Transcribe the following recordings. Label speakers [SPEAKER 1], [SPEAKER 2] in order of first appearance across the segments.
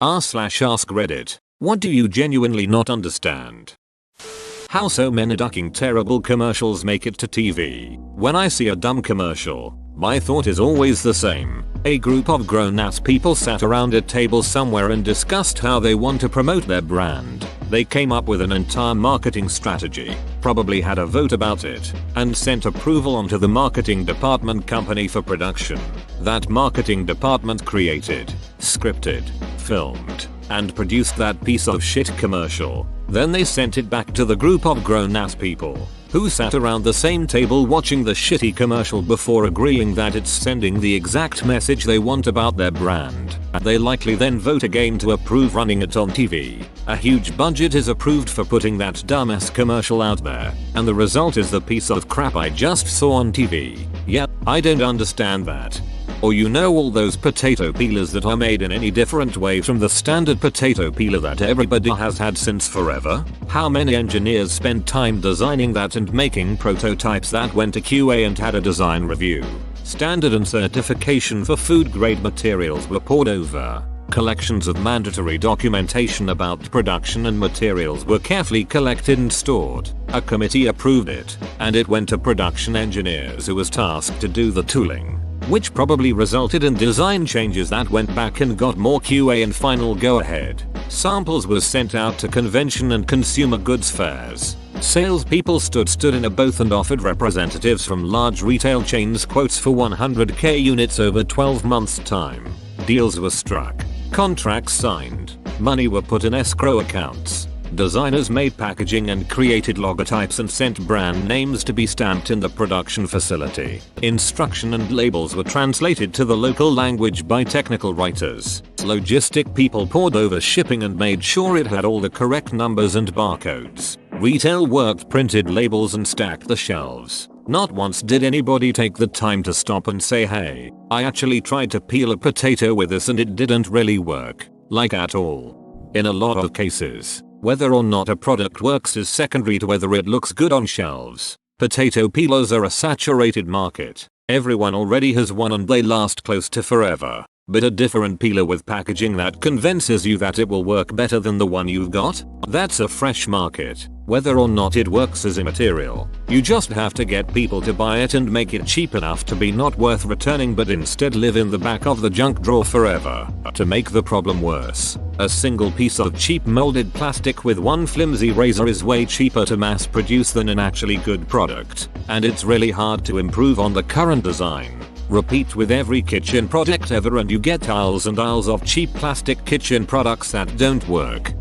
[SPEAKER 1] r/ask Reddit. What do you genuinely not understand? How so many ducking terrible commercials make it to TV? When I see a dumb commercial, my thought is always the same. A group of grown-ass people sat around a table somewhere and discussed how they want to promote their brand. They came up with an entire marketing strategy, probably had a vote about it, and sent approval onto the marketing department company for production. That marketing department created, scripted, filmed, and produced that piece of shit commercial. Then they sent it back to the group of grown-ass people, who sat around the same table watching the shitty commercial before agreeing that it's sending the exact message they want about their brand. They likely then vote again to approve running it on TV. A huge budget is approved for putting that dumbass commercial out there, and the result is the piece of crap I just saw on TV. Yep, I don't understand that. Or all those potato peelers that are made in any different way from the standard potato peeler that everybody has had since forever? How many engineers spent time designing that and making prototypes that went to QA and had a design review? Standard and certification for food grade materials were poured over. Collections of mandatory documentation about production and materials were carefully collected and stored. A committee approved it, and it went to production engineers who was tasked to do the tooling, which probably resulted in design changes that went back and got more QA and final go ahead. Samples were sent out to convention and consumer goods fairs. Salespeople stood in a booth and offered representatives from large retail chains quotes for 100k units over 12 months time. Deals were struck. Contracts signed. Money were put in escrow accounts. Designers made packaging and created logotypes and sent brand names to be stamped in the production facility. Instruction and labels were translated to the local language by technical writers. Logistic people pored over shipping and made sure it had all the correct numbers and barcodes. Retail worked printed labels and stacked the shelves. Not once did anybody take the time to stop and say, hey, I actually tried to peel a potato with this and it didn't really work. Like at all. In a lot of cases, whether or not a product works is secondary to whether it looks good on shelves. Potato peelers are a saturated market. Everyone already has one and they last close to forever. But a different peeler with packaging that convinces you that it will work better than the one you've got? That's a fresh market. Whether or not it works is immaterial. You just have to get people to buy it and make it cheap enough to be not worth returning but instead live in the back of the junk drawer forever. To make the problem worse, a single piece of cheap molded plastic with one flimsy razor is way cheaper to mass produce than an actually good product. And it's really hard to improve on the current design. Repeat with every kitchen product ever and you get aisles and aisles of cheap plastic kitchen products that don't work.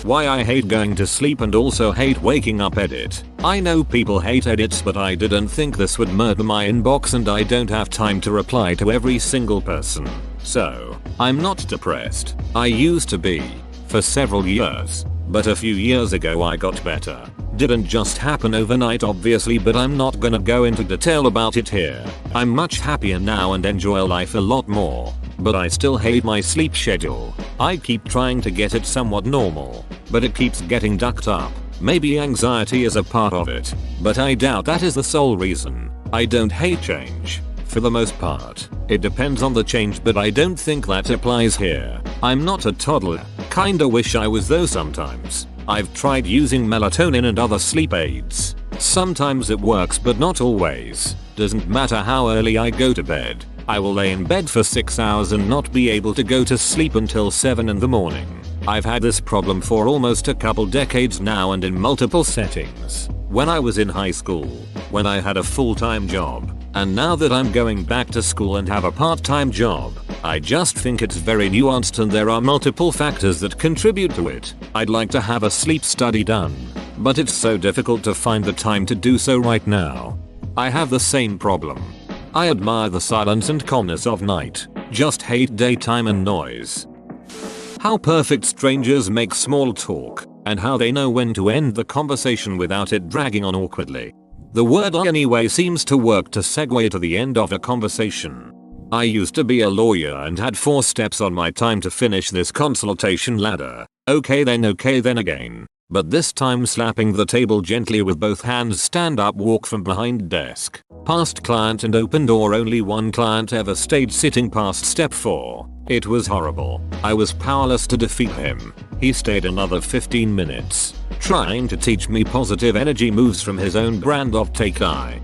[SPEAKER 1] Why I hate going to sleep and also hate waking up edit. I know people hate edits but I didn't think this would murder my inbox and I don't have time to reply to every single person. So, I'm not depressed. I used to be. For several years. But a few years ago I got better. Didn't just happen overnight obviously but I'm not gonna go into detail about it here. I'm much happier now and enjoy life a lot more. But I still hate my sleep schedule. I keep trying to get it somewhat normal, but it keeps getting ducked up. Maybe anxiety is a part of it, but I doubt that is the sole reason. I don't hate change. For the most part, it depends on the change but I don't think that applies here. I'm not a toddler. Kinda wish I was though sometimes. I've tried using melatonin and other sleep aids. Sometimes it works but not always. Doesn't matter how early I go to bed. I will lay in bed for 6 hours and not be able to go to sleep until 7 in the morning. I've had this problem for almost a couple decades now and in multiple settings. When I was in high school, when I had a full-time job, and now that I'm going back to school and have a part-time job, I just think it's very nuanced and there are multiple factors that contribute to it. I'd like to have a sleep study done, but it's so difficult to find the time to do so right now. I have the same problem. I admire the silence and calmness of night, just hate daytime and noise. How perfect strangers make small talk, and how they know when to end the conversation without it dragging on awkwardly. The word anyway seems to work to segue to the end of a conversation. I used to be a lawyer and had 4 steps on my time to finish this consultation ladder. Okay then again. but this time slapping the table gently with both hands. Stand up, walk from behind desk, past client and open door. Only one client ever stayed sitting past step 4. It was horrible. I was powerless to defeat him. He stayed another 15 minutes, trying to teach me positive energy moves from his own brand of Take I.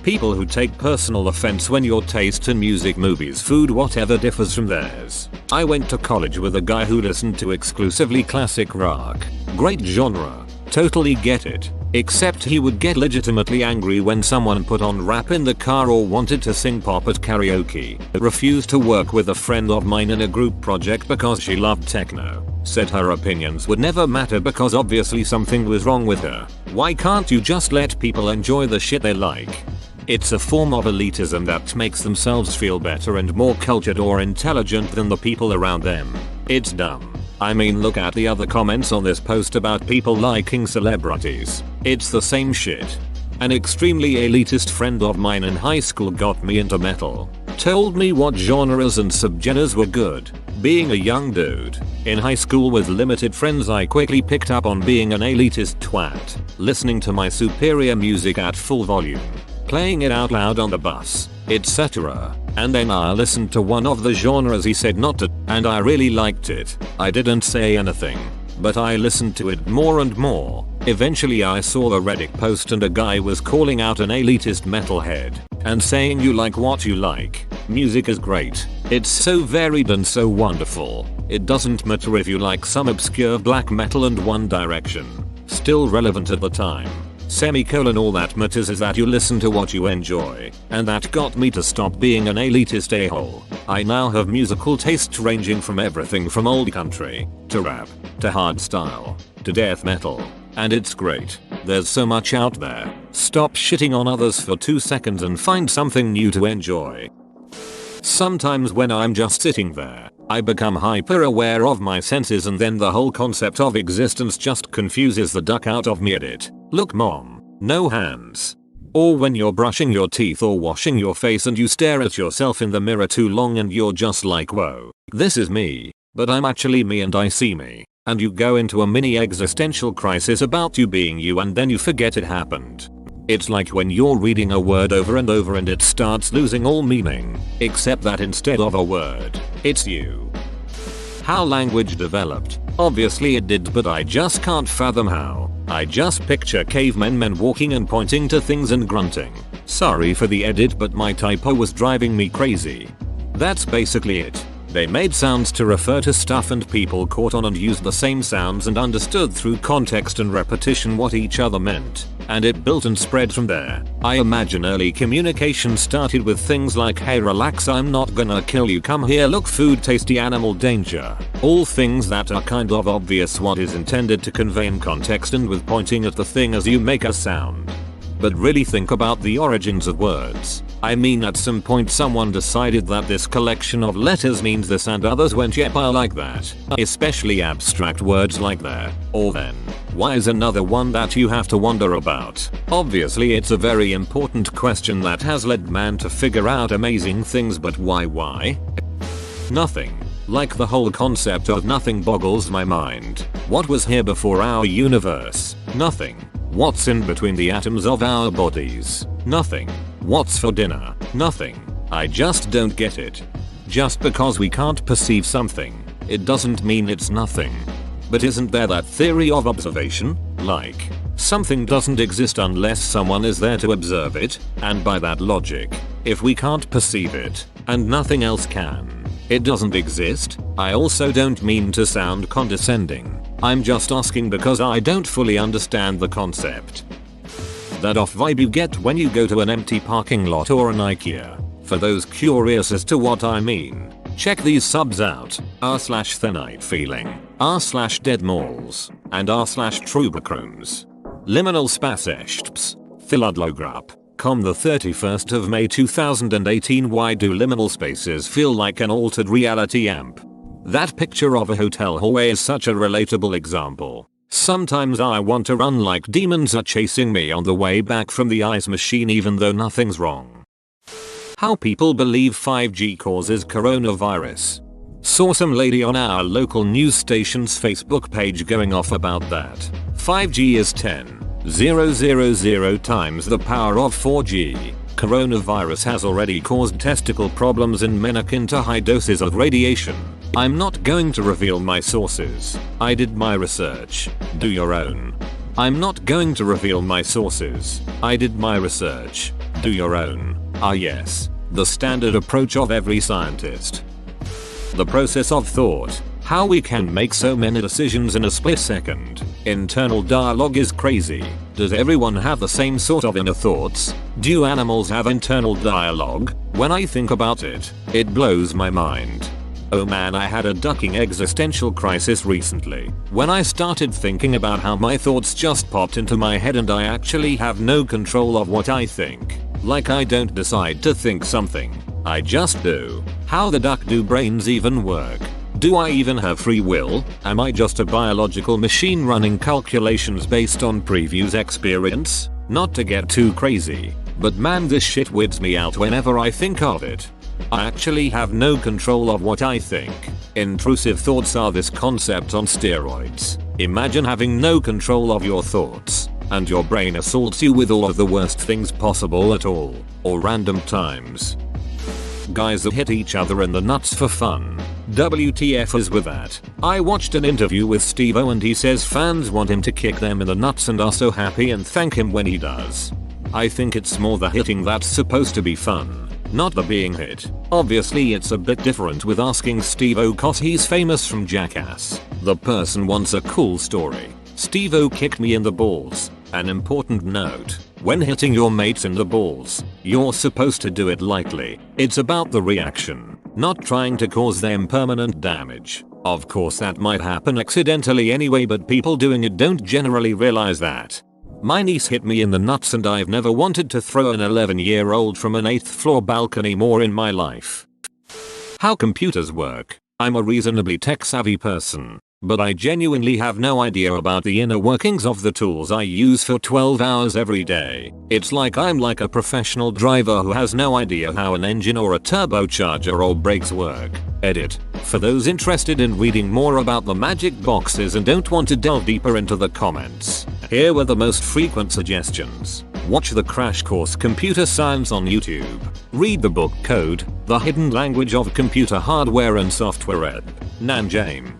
[SPEAKER 1] People who take personal offense when your taste in music, movies, food, whatever differs from theirs. I went to college with a guy who listened to exclusively classic rock. Great genre. Totally get it. Except he would get legitimately angry when someone put on rap in the car or wanted to sing pop at karaoke. Refused to work with a friend of mine in a group project because she loved techno. Said her opinions would never matter because obviously something was wrong with her. Why can't you just let people enjoy the shit they like? It's a form of elitism that makes themselves feel better and more cultured or intelligent than the people around them. It's dumb. I mean, look at the other comments on this post about people liking celebrities. It's the same shit. An extremely elitist friend of mine in high school got me into metal. Told me what genres and subgenres were good. Being a young dude in high school with limited friends, I quickly picked up on being an elitist twat. Listening to my superior music at full volume, playing it out loud on the bus, etc. And then I listened to one of the genres he said not to, and I really liked it. I didn't say anything, but I listened to it more and more. Eventually I saw a Reddit post and a guy was calling out an elitist metalhead and saying, you like what you like. Music is great. It's so varied and so wonderful. It doesn't matter if you like some obscure black metal and One Direction. Still relevant at the time. All that matters is that you listen to what you enjoy. And that got me to stop being an elitist a-hole. I now have musical tastes ranging from everything from old country, to rap, to hardstyle, to death metal. And it's great. There's so much out there. Stop shitting on others for 2 seconds and find something new to enjoy. Sometimes when I'm just sitting there, I become hyper aware of my senses and then the whole concept of existence just confuses the duck out of me. Edit. Look mom, no hands. Or when you're brushing your teeth or washing your face and you stare at yourself in the mirror too long and you're just like, whoa, this is me, but I'm actually me and I see me. And you go into a mini existential crisis about you being you and then you forget it happened. It's like when you're reading a word over and over and it starts losing all meaning, except that instead of a word, it's you. How language developed? Obviously it did, but I just can't fathom how. I just picture cavemen men walking and pointing to things and grunting. Sorry for the edit, but my typo was driving me crazy. That's basically it. They made sounds to refer to stuff and people caught on and used the same sounds and understood through context and repetition what each other meant. And it built and spread from there. I imagine early communication started with things like, hey relax, I'm not gonna kill you, come here, look, food, tasty, animal, danger. All things that are kind of obvious what is intended to convey in context and with pointing at the thing as you make a sound. But really think about the origins of words. I mean, at some point someone decided that this collection of letters means this and others went yep I like that. Especially abstract words like there, or then. Why is another one that you have to wonder about? Obviously it's a very important question that has led man to figure out amazing things, but why? Nothing. Like the whole concept of nothing boggles my mind. What was here before our universe? Nothing. What's in between the atoms of our bodies? Nothing. What's for dinner? Nothing. I just don't get it. Just because we can't perceive something, it doesn't mean it's nothing. But isn't there that theory of observation? Like, something doesn't exist unless someone is there to observe it, and by that logic, if we can't perceive it, and nothing else can, it doesn't exist? I also don't mean to sound condescending. I'm just asking because I don't fully understand the concept. That off vibe you get when you go to an empty parking lot or an IKEA. For those curious as to what I mean, check these subs out: r/thenite feeling, r/dead malls, and r/trubacrooms. Liminal spaceshps. Philodlogrup. Com the 31st of May 2018. Why do liminal spaces feel like an altered reality amp? That picture of a hotel hallway is such a relatable example. Sometimes I want to run like demons are chasing me on the way back from the ice machine even though nothing's wrong. How people believe 5G causes coronavirus. Saw some lady on our local news station's Facebook page going off about that. 5G is 10,000 times the power of 4G. Coronavirus has already caused testicle problems in men akin to high doses of radiation. I'm not going to reveal my sources. I did my research. Do your own. I'm not going to reveal my sources. I did my research. Do your own. Ah yes. The standard approach of every scientist. The process of thought. How we can make so many decisions in a split second. Internal dialogue is crazy. Does everyone have the same sort of inner thoughts? Do animals have internal dialogue? When I think about it, it blows my mind. Oh man, I had a ducking existential crisis recently when I started thinking about how my thoughts just popped into my head and I actually have no control of what I think. Like I don't decide to think something. I just do. How the duck do brains even work? Do I even have free will? Am I just a biological machine running calculations based on previous experience? Not to get too crazy, but man, this shit weirds me out whenever I think of it. I actually have no control of what I think. Intrusive thoughts are this concept on steroids. Imagine having no control of your thoughts, and your brain assaults you with all of the worst things possible at all, or random times. Guys that hit each other in the nuts for fun. WTF is with that? I watched an interview with Steve-O and he says fans want him to kick them in the nuts and are so happy and thank him when he does. I think it's more the hitting that's supposed to be fun, not the being hit. Obviously it's a bit different with asking Steve-O cause he's famous from Jackass. The person wants a cool story. Steve-O kicked me in the balls. An important note. When hitting your mates in the balls, you're supposed to do it lightly. It's about the reaction, not trying to cause them permanent damage. Of course that might happen accidentally anyway, but people doing it don't generally realize that. My niece hit me in the nuts and I've never wanted to throw an 11-year-old from an 8th floor balcony more in my life. How computers work. I'm a reasonably tech-savvy person, but I genuinely have no idea about the inner workings of the tools I use for 12 hours every day. It's like I'm like a professional driver who has no idea how an engine or a turbocharger or brakes work. Edit. For those interested in reading more about the magic boxes and don't want to delve deeper into the comments, here were the most frequent suggestions. Watch the Crash Course Computer Science on YouTube. Read the book Code, The Hidden Language of Computer Hardware and Software at Nanjame.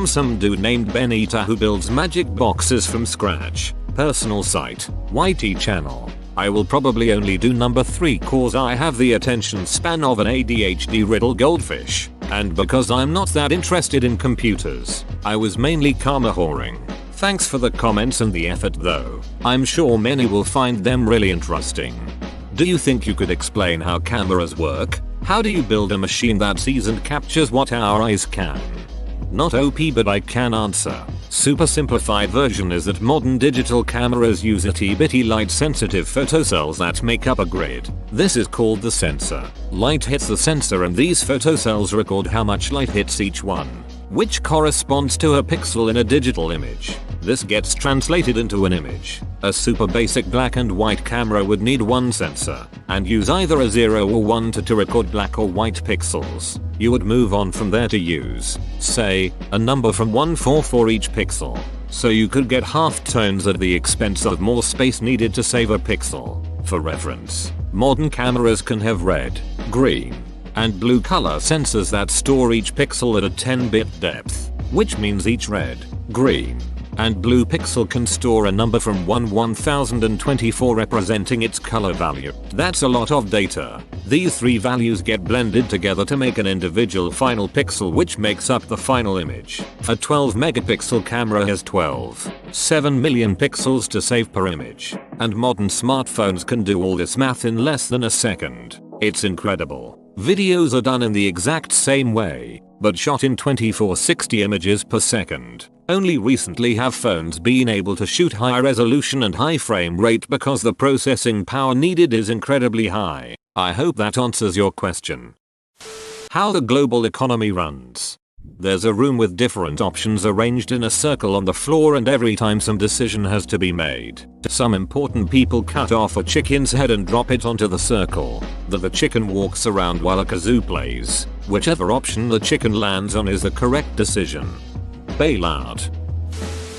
[SPEAKER 1] Some dude named Benita who builds magic boxes from scratch. Personal site, YT channel. I will probably only do number 3 cause I have the attention span of an ADHD riddle goldfish, and because I'm not that interested in computers, I was mainly karma whoring. Thanks for the comments and the effort though. I'm sure many will find them really interesting. Do you think you could explain how cameras work? How do you build a machine that sees and captures what our eyes can? Not OP, but I can answer. Super simplified version is that modern digital cameras use itty-bitty light sensitive photocells that make up a grid. This is called the sensor. Light hits the sensor and these photocells record how much light hits each one, which corresponds to a pixel in a digital image. This gets translated into an image. A super basic black and white camera would need one sensor and use either a 0 or 1 to record black or white pixels. You would move on from there to use, say, a number from 1 4 for each pixel. So you could get half tones at the expense of more space needed to save a pixel. For reference, modern cameras can have red, green, and blue color sensors that store each pixel at a 10-bit depth, which means each red, green, and blue pixel can store a number from 1024 representing its color value. That's a lot of data. These 3 values get blended together to make an individual final pixel which makes up the final image. A 12 megapixel camera has 7 million pixels to save per image, and modern smartphones can do all this math in less than a second. It's incredible. Videos are done in the exact same way, but shot in 2460 images per second. Only recently have phones been able to shoot high resolution and high frame rate because the processing power needed is incredibly high. I hope that answers your question. How the global economy runs. There's a room with different options arranged in a circle on the floor, and every time some decision has to be made, some important people cut off a chicken's head and drop it onto the circle. The chicken walks around while a kazoo plays. Whichever option the chicken lands on is the correct decision. Bailout.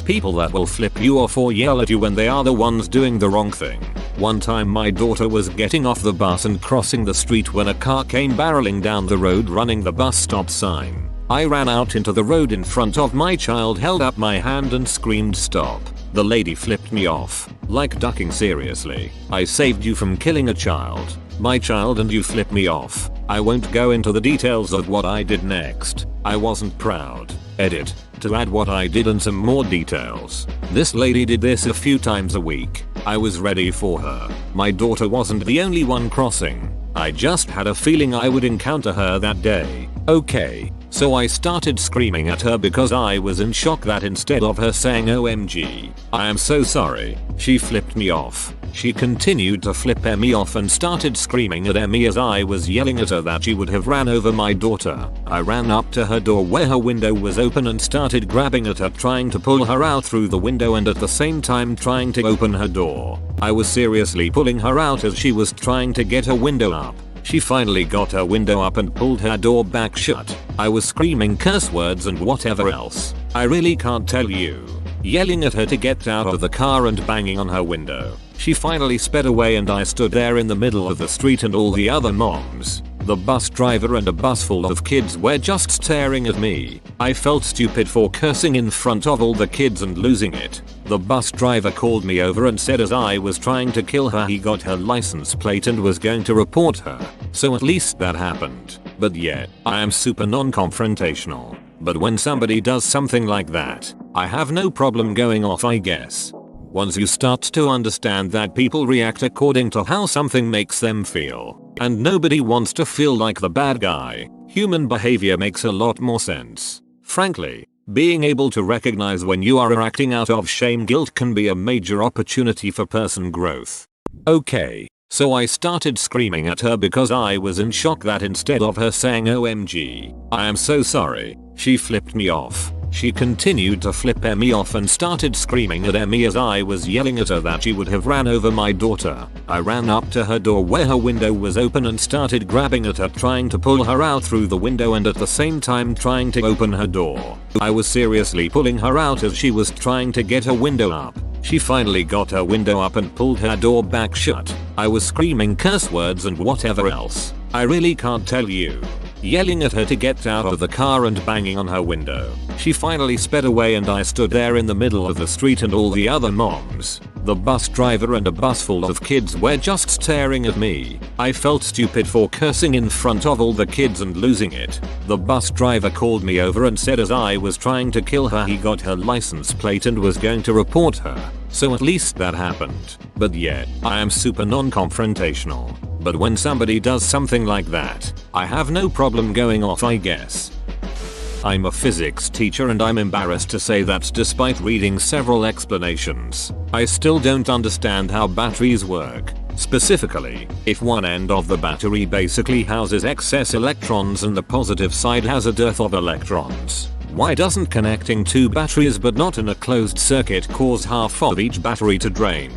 [SPEAKER 1] People that will flip you off or yell at you when they are the ones doing the wrong thing. One time my daughter was getting off the bus and crossing the street when a car came barreling down the road running the bus stop sign. I ran out into the road in front of my child, held up my hand and screamed stop. The lady flipped me off, like ducking seriously. I saved you from killing a child, my child, and you flip me off. I won't go into the details of what I did next. I wasn't proud. Edit. To add what I did and some more details. This lady did this a few times a week. I was ready for her. My daughter wasn't the only one crossing. I just had a feeling I would encounter her that day. Okay, so I started screaming at her because I was in shock that instead of her saying OMG, I am so sorry, she flipped me off. She continued to flip me off and started screaming at me as I was yelling at her that she would have ran over my daughter. I ran up to her door where her window was open and started grabbing at her, trying to pull her out through the window and at the same time trying to open her door. I was seriously pulling her out as she was trying to get her window up. She finally got her window up and pulled her door back shut. I was screaming curse words and whatever else. I really can't tell you. Yelling at her to get out of the car and banging on her window. She finally sped away and I stood there in the middle of the street and all the other moms, the bus driver and a bus full of kids were just staring at me. I felt stupid for cursing in front of all the kids and losing it. The bus driver called me over and said as I was trying to kill her he got her license plate and was going to report her. So at least that happened. But yet, I am super non-confrontational. But when somebody does something like that, I have no problem going off, I guess. Once you start to understand that people react according to how something makes them feel, and nobody wants to feel like the bad guy, human behavior makes a lot more sense. Frankly, being able to recognize when you are acting out of shame guilt can be a major opportunity for person growth. Okay, so I started screaming at her because I was in shock that instead of her saying OMG, I am so sorry, she flipped me off. She continued to flip me off and started screaming at me as I was yelling at her that she would have ran over my daughter. I ran up to her door where her window was open and started grabbing at her, trying to pull her out through the window and at the same time trying to open her door. I was seriously pulling her out as she was trying to get her window up. She finally got her window up and pulled her door back shut. I was screaming curse words and whatever else. I really can't tell you. Yelling at her to get out of the car and banging on her window. She finally sped away and I stood there in the middle of the street and all the other moms, the bus driver and a bus full of kids were just staring at me. I felt stupid for cursing in front of all the kids and losing it. The bus driver called me over and said as I was trying to kill her he got her license plate and was going to report her. So at least that happened. But yet, I am super non-confrontational. But when somebody does something like that, I have no problem going off, I guess. I'm a physics teacher and I'm embarrassed to say that despite reading several explanations, I still don't understand how batteries work. Specifically, if one end of the battery basically houses excess electrons and the positive side has a dearth of electrons, why doesn't connecting two batteries but not in a closed circuit cause half of each battery to drain?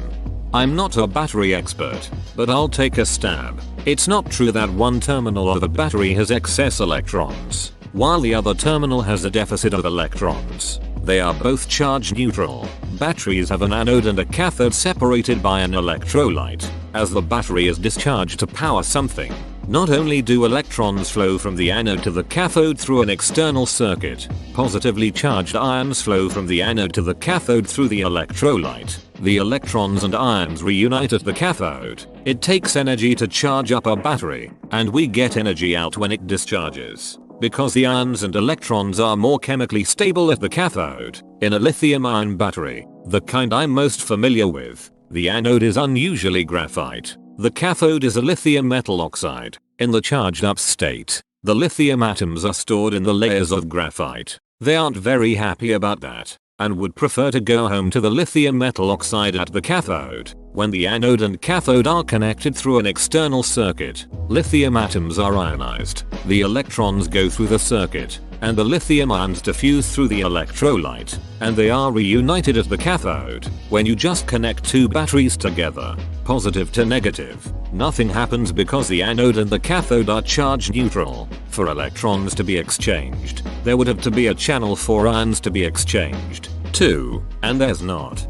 [SPEAKER 1] I'm not a battery expert, but I'll take a stab. It's not true that one terminal of a battery has excess electrons, while the other terminal has a deficit of electrons. They are both charge neutral. Batteries have an anode and a cathode separated by an electrolyte. As the battery is discharged to power something, not only do electrons flow from the anode to the cathode through an external circuit, positively charged ions flow from the anode to the cathode through the electrolyte. The electrons and ions reunite at the cathode. It takes energy to charge up a battery, and we get energy out when it discharges. Because the ions and electrons are more chemically stable at the cathode. In a lithium-ion battery, the kind I'm most familiar with, the anode is unusually graphite. The cathode is a lithium metal oxide. In the charged up state, the lithium atoms are stored in the layers of graphite. They aren't very happy about that, and would prefer to go home to the lithium metal oxide at the cathode. When the anode and cathode are connected through an external circuit, lithium atoms are ionized. The electrons go through the circuit, and the lithium ions diffuse through the electrolyte, and they are reunited at the cathode. When you just connect two batteries together, positive to negative, nothing happens because the anode and the cathode are charge neutral. For electrons to be exchanged, there would have to be a channel for ions to be exchanged too, and there's not.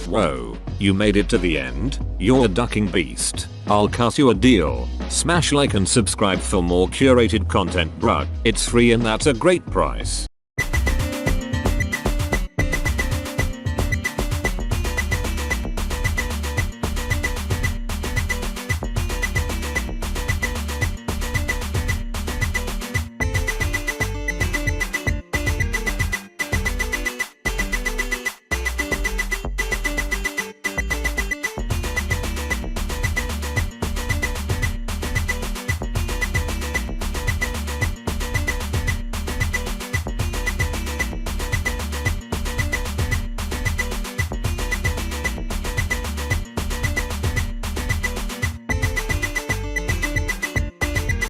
[SPEAKER 1] Whoa, you made it to the end? You're a ducking beast. I'll cut you a deal. Smash like and subscribe for more curated content, bruh. It's free and that's a great price.